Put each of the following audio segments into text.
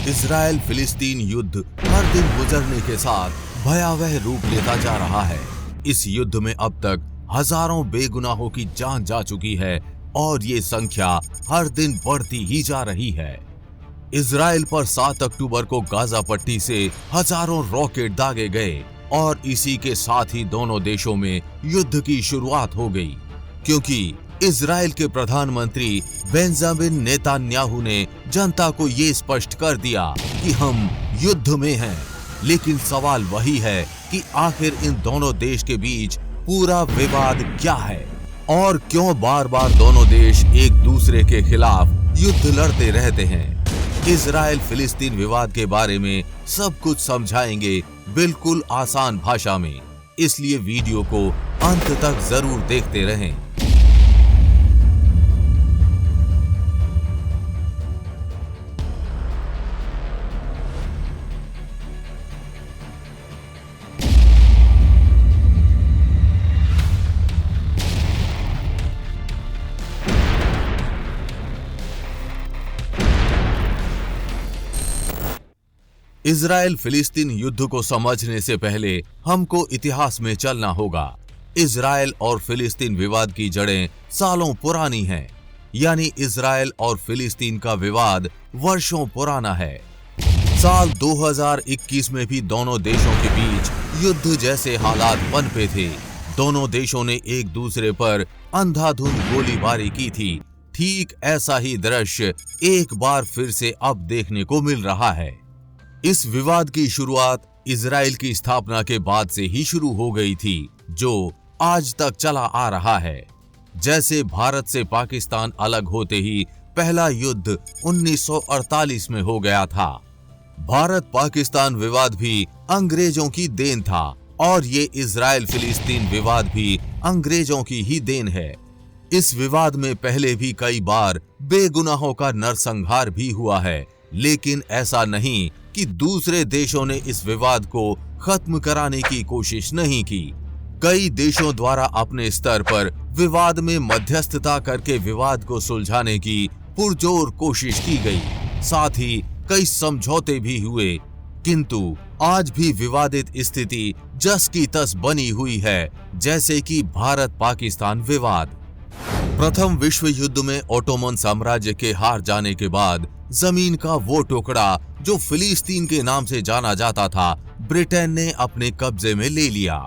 Israel फिलिस्तीन युद्ध हर दिन गुजरने के साथ भयावह रूप लेता जा रहा है। इस युद्ध में अब तक हजारों बेगुनाहों की जान जा चुकी है और ये संख्या हर दिन बढ़ती ही जा रही है। इजराइल पर 7 अक्टूबर को गाजा पट्टी से हजारों रॉकेट दागे गए और इसी के साथ ही दोनों देशों में युद्ध की शुरुआत हो गई, क्योंकि इजराइल के प्रधानमंत्री बेंजामिन नेतान्याहू ने जनता को ये स्पष्ट कर दिया कि हम युद्ध में हैं। लेकिन सवाल वही है कि आखिर इन दोनों देश के बीच पूरा विवाद क्या है और क्यों बार बार दोनों देश एक दूसरे के खिलाफ युद्ध लड़ते रहते हैं। इजराइल फिलिस्तीन विवाद के बारे में सब कुछ समझाएंगे बिल्कुल आसान भाषा में, इसलिए वीडियो को अंत तक जरूर देखते रहें। इजराइल फिलिस्तीन युद्ध को समझने से पहले हमको इतिहास में चलना होगा। इजराइल और फिलिस्तीन विवाद की जड़ें सालों पुरानी हैं, यानी इजराइल और फिलिस्तीन का विवाद वर्षों पुराना है। साल 2021 में भी दोनों देशों के बीच युद्ध जैसे हालात पनपे थे। दोनों देशों ने एक दूसरे पर अंधाधुंध गोलीबारी की थी। ठीक ऐसा ही दृश्य एक बार फिर से अब देखने को मिल रहा है। इस विवाद की शुरुआत इजराइल की स्थापना के बाद से ही शुरू हो गई थी, जो आज तक चला आ रहा है। जैसे भारत से पाकिस्तान अलग होते ही पहला युद्ध 1948 में हो गया था। भारत पाकिस्तान विवाद भी अंग्रेजों की देन था और ये इजराइल फिलिस्तीन विवाद भी अंग्रेजों की ही देन है। इस विवाद में पहले भी कई बार बेगुनाहों का नरसंहार भी हुआ है, लेकिन ऐसा नहीं कि दूसरे देशों ने इस विवाद को खत्म कराने की कोशिश नहीं की। कई देशों द्वारा अपने स्तर पर विवाद में मध्यस्थता करके विवाद को सुलझाने की पुरजोर कोशिश की गई। साथ ही कई समझौते भी हुए, किंतु आज भी विवादित स्थिति जस की तस बनी हुई है, जैसे कि भारत पाकिस्तान विवाद। प्रथम विश्व युद्ध में ओटोमन साम्राज्य के हार जाने के बाद जमीन का वो टुकड़ा जो फिलिस्तीन के नाम से जाना जाता था, ब्रिटेन ने अपने कब्जे में ले लिया।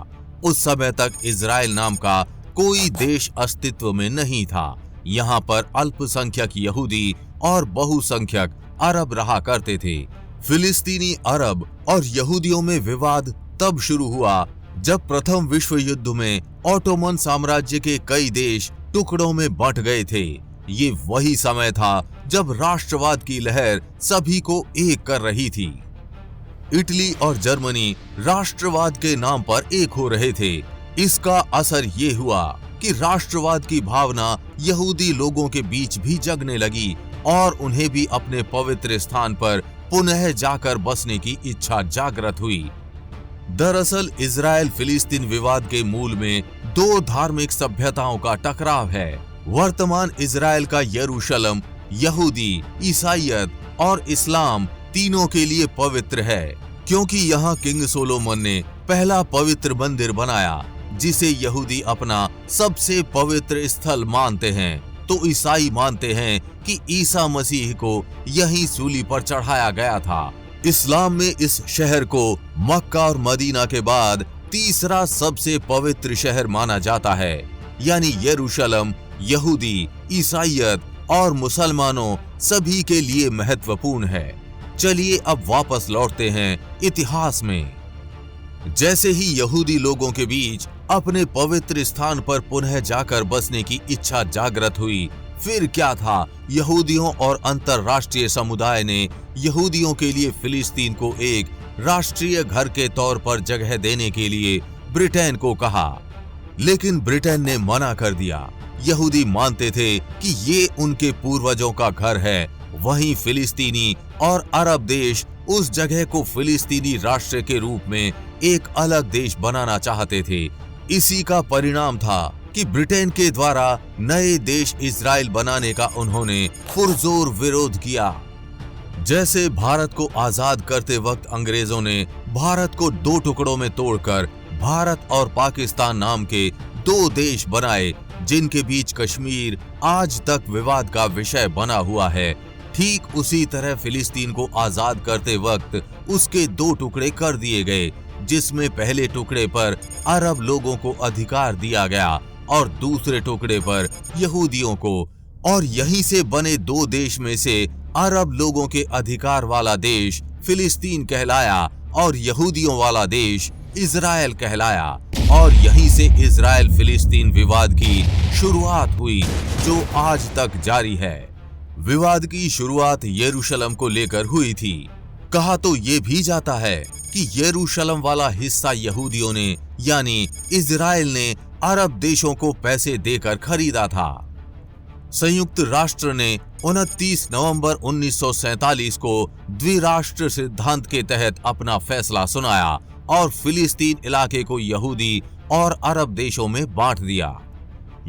उस समय तक इजराइल नाम का कोई देश अस्तित्व में नहीं था। यहाँ पर अल्पसंख्यक यहूदी और बहुसंख्यक अरब रहा करते थे। फिलिस्तीनी अरब और यहूदियों में विवाद तब शुरू हुआ जब प्रथम विश्व युद्ध में ओटोमन साम्राज्य के कई देश टुकड़ों में बंट गए थे। ये वही समय था जब राष्ट्रवाद की लहर सभी को एक कर रही थी। इटली और जर्मनी राष्ट्रवाद के नाम पर एक हो रहे थे। इसका असर ये हुआ कि राष्ट्रवाद की भावना यहूदी लोगों के बीच भी जगने लगी और उन्हें भी अपने पवित्र स्थान पर पुनः जाकर बसने की इच्छा जागृत हुई। दरअसल इजराइल फिलिस्तीन विवाद के मूल में दो धार्मिक सभ्यताओं का टकराव है। वर्तमान इजराइल का यरूशलेम यहूदी, ईसाईयत और इस्लाम तीनों के लिए पवित्र है, क्योंकि यहाँ किंग सोलोमन ने पहला पवित्र मंदिर बनाया, जिसे यहूदी अपना सबसे पवित्र स्थल मानते हैं, तो ईसाई मानते हैं कि ईसा मसीह को यहीं सूली पर चढ़ाया गया था। इस्लाम में इस शहर को मक्का और मदीना के बाद तीसरा सबसे पवित्र शहर माना जाता है, यानी यरूशलेम यहूदी, ईसाईयत और मुसलमानों सभी के लिए महत्वपूर्ण है। चलिए अब वापस लौटते हैं इतिहास में। जैसे ही यहूदी लोगों के बीच अपने पवित्र स्थान पर पुनः जाकर बसने की इच्छा जागृत हुई, फिर क्या था, यहूदियों और अंतरराष्ट्रीय समुदाय ने यहूदियों के लिए फिलिस्तीन को एक राष्ट्रीय घर के तौर पर जगह देने के लिए ब्रिटेन को कहा, लेकिन ब्रिटेन ने मना कर दिया। यहूदी मानते थे कि ये उनके पूर्वजों का घर है, वहीं फिलिस्तीनी और अरब देश उस जगह को फिलिस्तीनी राष्ट्र के रूप में एक अलग देश बनाना चाहते थे। इसी का परिणाम था कि ब्रिटेन के द्वारा नए देश इजराइल बनाने का उन्होंने पुरजोर विरोध किया। जैसे भारत को आजाद करते वक्त अंग्रेजों ने भारत को दो टुकड़ों में तोड़कर भारत और पाकिस्तान नाम के दो देश बनाए, जिनके बीच कश्मीर आज तक विवाद का विषय बना हुआ है, ठीक उसी तरह फिलिस्तीन को आजाद करते वक्त उसके दो टुकड़े कर दिए गए, जिसमें पहले टुकड़े पर अरब लोगों को अधिकार दिया गया और दूसरे टुकड़े पर यहूदियों को। और यहीं से बने दो देश में से अरब लोगों के अधिकार वाला देश फिलिस्तीन कहलाया और यहूदियों वाला देश इजराइल कहलाया। और यहीं से इजराइल फिलिस्तीन विवाद की शुरुआत हुई, जो आज तक जारी है। विवाद की शुरुआत यरूशलेम को लेकर हुई थी। कहा तो ये भी जाता है कि यरूशलेम वाला हिस्सा यहूदियों ने यानी इजराइल ने अरब देशों को पैसे देकर खरीदा था। संयुक्त राष्ट्र ने 29 नवंबर 1947 को द्विराष्ट्र सिद्धांत के तहत अपना फैसला सुनाया और फिलिस्तीन इलाके को यहूदी और अरब देशों में बांट दिया।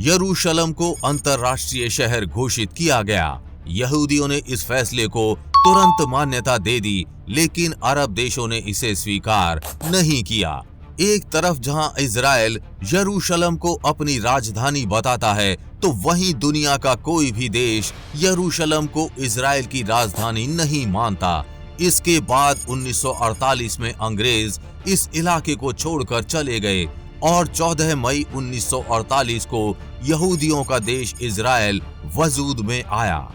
यरूशलेम को अंतर्राष्ट्रीय शहर घोषित किया गया। यहूदियों ने इस फैसले को तुरंत मान्यता दे दी, लेकिन अरब देशों ने इसे स्वीकार नहीं किया। एक तरफ जहां इजराइल यरूशलेम को अपनी राजधानी बताता है, तो वहीं दुनिया का कोई भी देश यरूशलेम को इजराइल की राजधानी नहीं मानता। इसके बाद 1948 में अंग्रेज इस इलाके को छोड़कर चले गए और 14 मई 1948 को यहूदियों का देश इजराइल वजूद में आया।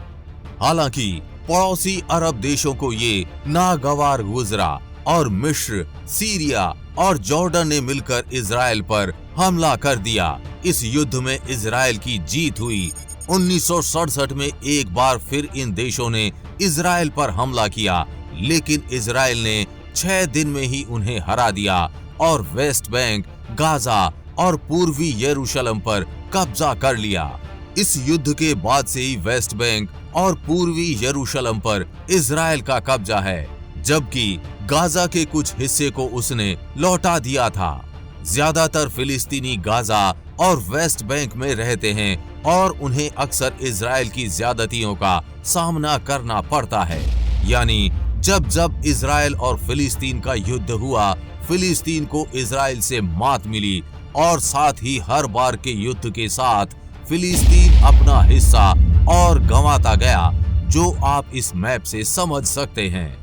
हालांकि पड़ोसी अरब देशों को ये नागवार गुजरा और मिस्र, सीरिया और जॉर्डन ने मिलकर इजराइल पर हमला कर दिया। इस युद्ध में इजराइल की जीत हुई। 1967 में एक बार फिर इन देशों ने इजराइल पर हमला किया, लेकिन इजराइल ने 6 दिन में ही उन्हें हरा दिया और वेस्ट बैंक, गाजा और पूर्वी यरूशलेम पर कब्जा कर लिया। इस युद्ध के बाद से ही वेस्ट बैंक और पूर्वी यरूशलेम पर इजराइल का कब्जा है, जबकि गाजा के कुछ हिस्से को उसने लौटा दिया था। ज्यादातर फिलिस्तीनी गाजा और वेस्ट बैंक में रहते हैं और उन्हें अक्सर इजराइल की ज्यादतियों का सामना करना पड़ता है। यानी जब जब इजराइल और फिलिस्तीन का युद्ध हुआ, फिलिस्तीन को इजराइल से मात मिली और साथ ही हर बार के युद्ध के साथ फिलिस्तीन अपना हिस्सा और गंवाता गया, जो आप इस मैप से समझ सकते हैं।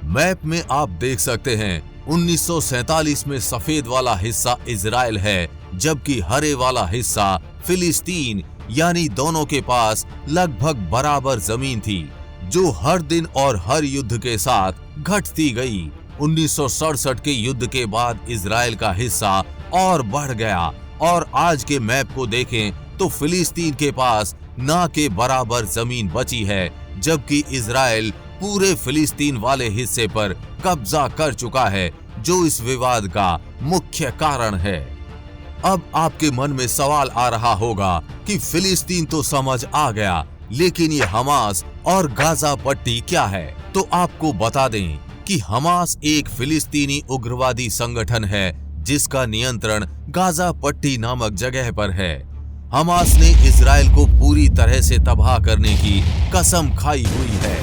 मैप में आप देख सकते हैं 1947 में सफेद वाला हिस्सा इजराइल है, जबकि हरे वाला हिस्सा फिलिस्तीन, यानी दोनों के पास लगभग बराबर जमीन थी, जो हर दिन और हर युद्ध के साथ घटती गई। 1967 के युद्ध के बाद इजराइल का हिस्सा और बढ़ गया और आज के मैप को देखें तो फिलिस्तीन के पास ना के बराबर जमीन बची है, जबकि इजराइल पूरे फिलिस्तीन वाले हिस्से पर कब्जा कर चुका है, जो इस विवाद का मुख्य कारण है। अब आपके मन में सवाल आ रहा होगा कि फिलिस्तीन तो समझ आ गया, लेकिन ये हमास और गाजा पट्टी क्या है? तो आपको बता दें कि हमास एक फिलिस्तीनी उग्रवादी संगठन है, जिसका नियंत्रण गाजा पट्टी नामक जगह पर है। हमास ने इजराइल को पूरी तरह से तबाह करने की कसम खाई हुई है।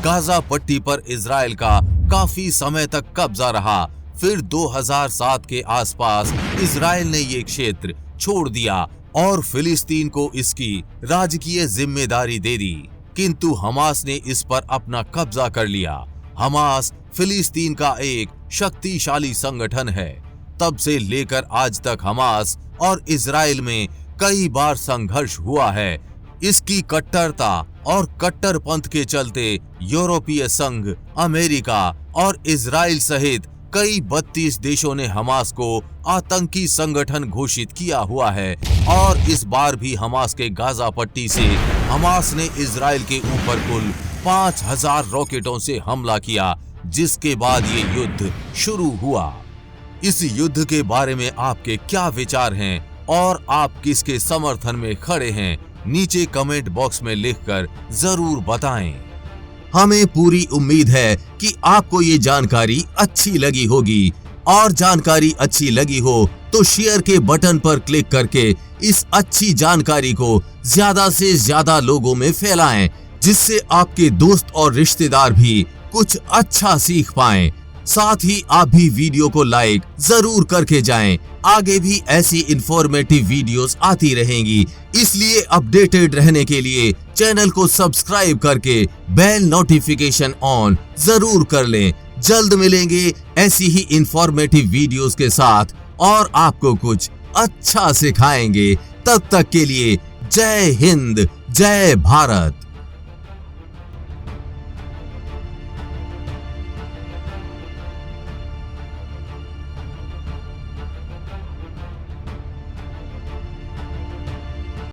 गाजा पट्टी पर इजराइल का काफी समय तक कब्जा रहा। फिर 2007 के आसपास इजराइल ने ये क्षेत्र छोड़ दिया और फिलिस्तीन को इसकी राजकीय जिम्मेदारी दे दी, किंतु हमास ने इस पर अपना कब्जा कर लिया। हमास फिलिस्तीन का एक शक्तिशाली संगठन है। तब से लेकर आज तक हमास और इजराइल में कई बार संघर्ष हुआ है। इसकी कट्टरता और कट्टरपंथ के चलते यूरोपीय संघ, अमेरिका और इजराइल सहित कई 32 देशों ने हमास को आतंकी संगठन घोषित किया है और इस बार भी हमास के गाजा पट्टी से हमास ने इजराइल के ऊपर कुल 5000 रॉकेटों से हमला किया, जिसके बाद ये युद्ध शुरू हुआ। इस युद्ध के बारे में आपके क्या विचार हैं और आप किसके समर्थन में खड़े हैं? नीचे कमेंट बॉक्स में लिखकर जरूर बताएं। हमें पूरी उम्मीद है कि आपको ये जानकारी अच्छी लगी होगी, और जानकारी अच्छी लगी हो तो शेयर के बटन पर क्लिक करके इस अच्छी जानकारी को ज्यादा से ज्यादा लोगों में फैलाएं, जिससे आपके दोस्त और रिश्तेदार भी कुछ अच्छा सीख पाएं। साथ ही आप भी वीडियो को लाइक जरूर करके जाएं। आगे भी ऐसी इंफॉर्मेटिव वीडियोस आती रहेंगी, इसलिए अपडेटेड रहने के लिए चैनल को सब्सक्राइब करके बेल नोटिफिकेशन ऑन जरूर कर लें। जल्द मिलेंगे ऐसी ही इंफॉर्मेटिव वीडियोस के साथ और आपको कुछ अच्छा सिखाएंगे। तब तक के लिए जय हिंद, जय भारत।